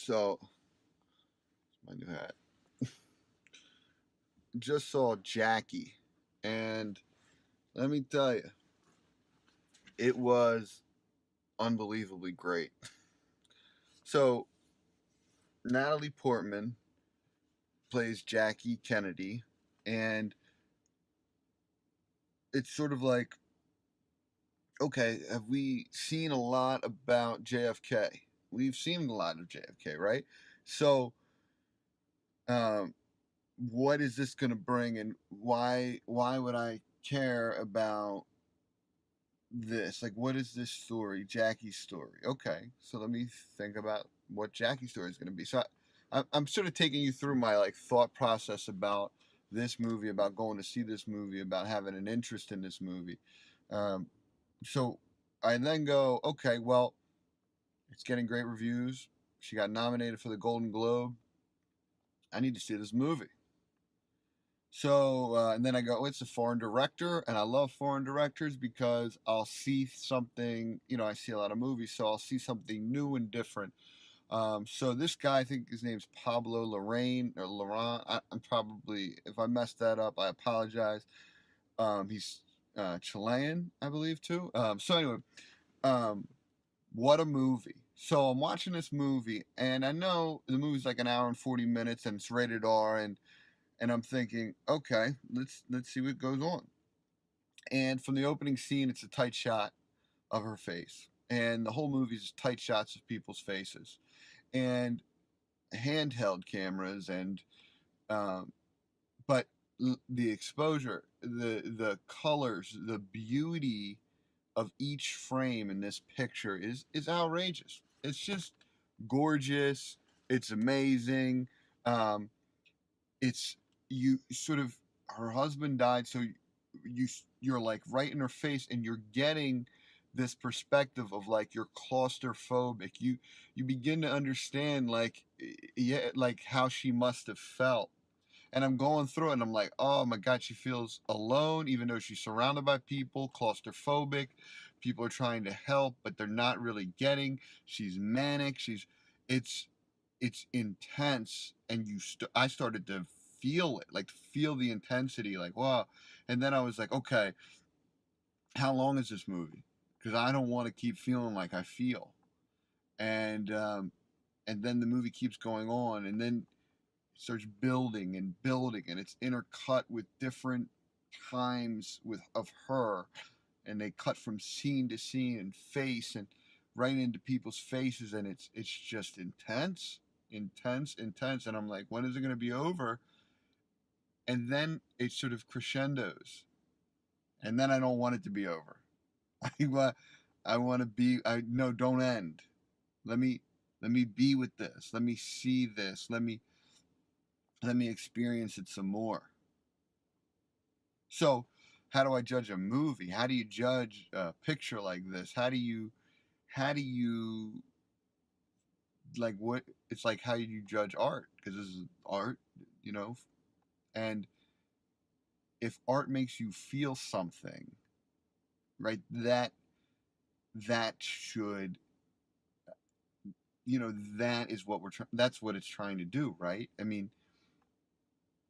So, my new hat. Just saw Jackie, and let me tell you, it was unbelievably great. So, Natalie Portman plays Jackie Kennedy, and it's sort of like, okay, have we seen a lot about JFK? We've seen a lot of JFK, right? So, um, what is this going to bring, and why would I care about this? Like, what is this story, Jackie's story? Okay, so let me think about what Jackie's story is going to be. So I'm sort of taking you through my like thought process about this movie, about going to see this movie, about having an interest in this movie. Um, so I then go, okay, well, it's getting great reviews. She got nominated for the Golden Globe. I need to see this movie. So, and then I go, oh, it's a foreign director, and I love foreign directors because I'll see something, I see a lot of movies, so I'll see something new and different. So this guy, I think his name's Pablo Larraín, or Laurent. I'm probably, if I messed that up, I apologize. He's Chilean, I believe, too. So anyway, um, what a movie. So I'm watching this movie, and I know the movie's like an hour and 40 minutes, and it's rated R, and I'm thinking, okay, let's see what goes on. And from the opening scene, it's a tight shot of her face, and the whole movie is just tight shots of people's faces, and handheld cameras, and but the exposure, the colors, the beauty of each frame in this picture is outrageous. It's just gorgeous. It's amazing. Um, it's you sort of her husband died, so you're like right in her face, and you're getting this perspective of like you're claustrophobic. You begin to understand like yeah, like how she must have felt. And I'm going through it, and I'm like, oh my god, she feels alone even though she's surrounded by people, claustrophobic. People are trying to help, but they're not really getting. She's manic. It's it's intense, and I started to feel it, like feel the intensity, like wow. And then I was like, okay, how long is this movie? Because I don't want to keep feeling like I feel. And um and then the movie keeps going on, and then it starts building and building, and it's intercut with different times with of her, and they cut from scene to scene and face and right into people's faces, and it's just intense, intense, intense. And I'm like, when is it going to be over? And then it sort of crescendos, and then I don't want it to be over. I want to be. I no, don't end. Let me let me be with this. Let me see this. Let me experience it some more. So, how do I judge a movie? How do you judge a picture like this? How do you like what? It's like how you judge art, because this is art, you know. And if art makes you feel something, right? That should, that is what that's what it's trying to do, right? I mean,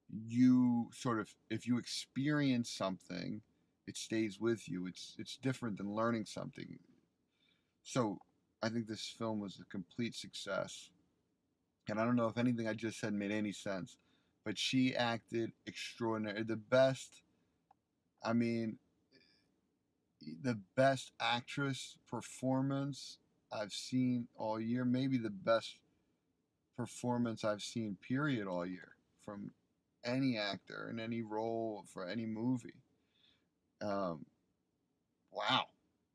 you sort of, if you experience something, it stays with you. It's different than learning something. So I think this film was a complete success. And I don't know if anything I just said made any sense, but she acted extraordinary. The best, I mean, the best actress performance I've seen all year. Maybe the best performance I've seen, period, all year, from any actor in any role for any movie. Um, wow,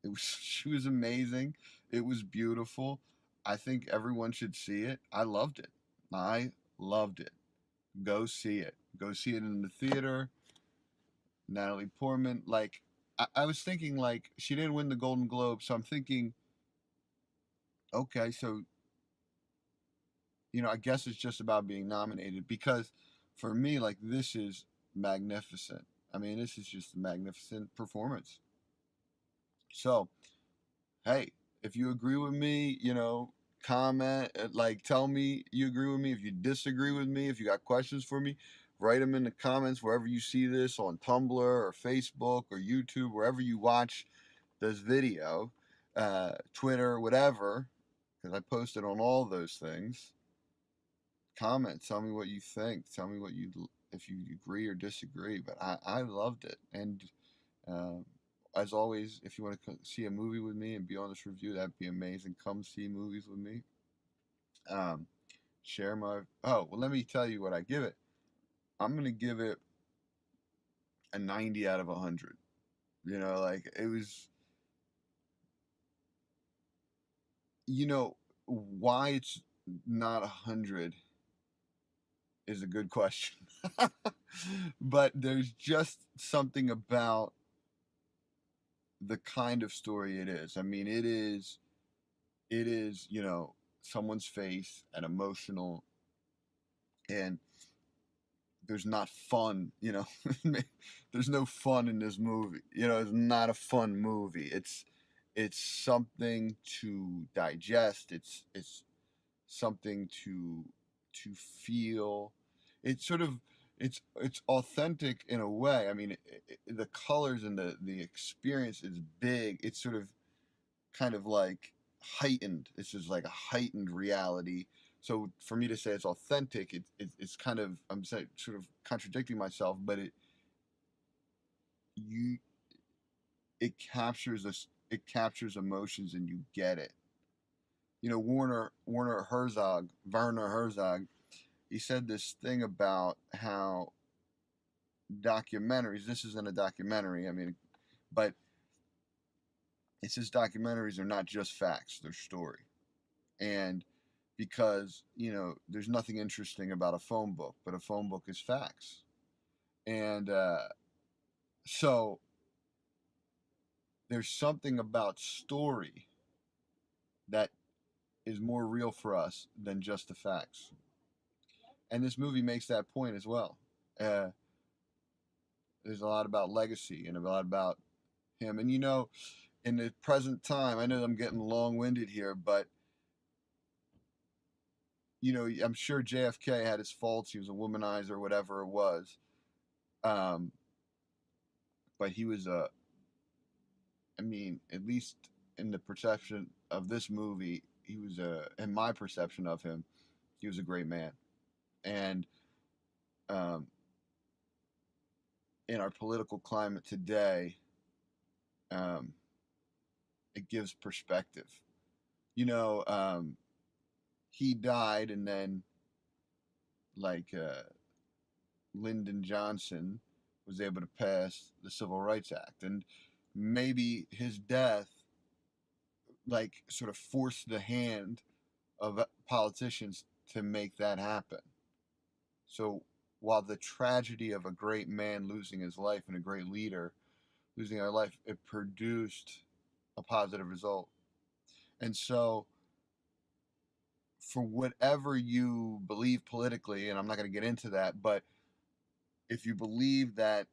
it was she was amazing. It was beautiful. I think everyone should see it. I loved it. I loved it. Go see it. Go see it in the theater. Natalie Portman. Like I was thinking, like she didn't win the Golden Globe, so I'm thinking, okay, so I guess it's just about being nominated, because for me, like this is magnificent. I mean, this is just a magnificent performance. So, hey, if you agree with me, comment, like tell me you agree with me. If you disagree with me, if you got questions for me, write them in the comments wherever you see this, on Tumblr or Facebook or YouTube, wherever you watch this video, Twitter, whatever, because I posted on all those things. Comment, tell me what you think, tell me what you, if you agree or disagree. But I loved it. And uh, as always, if you want to see a movie with me and be on this review, that'd be amazing. Come see movies with me. Um, Share my. Oh, well, let me tell you what I give it. I'm gonna give it a 90 out of 100. You know, like it was. You know why it's not 100 is a good question. But there's just something about the kind of story it is. I mean, it is, someone's face and emotional, and there's not fun, there's no fun in this movie. It's not a fun movie. It's something to digest. It's something to feel. It's sort of it's authentic in a way. I mean, the colors and the experience is big. It's sort of kind of like heightened. It's just like a heightened reality. So for me to say it's authentic, it's kind of, I'm saying, sort of contradicting myself, but you it captures us. It captures emotions, and you get it. Werner Herzog, he said this thing about how documentaries. This isn't a documentary. I mean, but it says documentaries are not just facts; they're story. And because there's nothing interesting about a phone book, but a phone book is facts. And so there's something about story that is more real for us than just the facts. And this movie makes that point as well. Uh, there's a lot about legacy and a lot about him. And in the present time, I know I'm getting long-winded here, but I'm sure JFK had his faults. He was a womanizer, whatever it was. Um, but he was I mean, at least in the perception of this movie, he was in my perception of him, he was a great man. And um, in our political climate today, um, it gives perspective. You know, um, he died, and then like Lyndon Johnson was able to pass the Civil Rights Act, and maybe his death like sort of forced the hand of politicians to make that happen. So while the tragedy of a great man losing his life and a great leader losing their life, it produced a positive result. And so for whatever you believe politically, and I'm not going to get into that, but if you believe that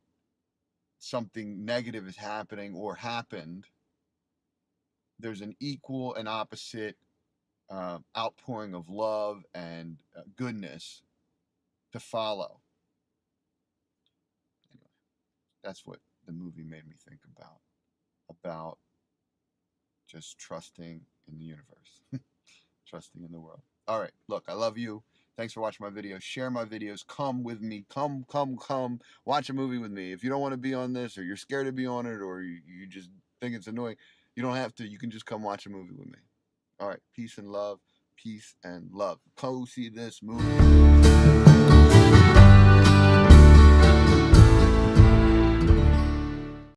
something negative is happening or happened, there's an equal and opposite outpouring of love and goodness to follow. Anyway, that's what the movie made me think about just trusting in the universe, trusting in the world. All right, look, I love you. Thanks for watching my videos. Share my videos. Come with me. Come. Watch a movie with me. If you don't want to be on this, or you're scared to be on it, or you just think it's annoying, you don't have to. You can just come watch a movie with me. All right, peace and love. Peace and love. Go see this movie.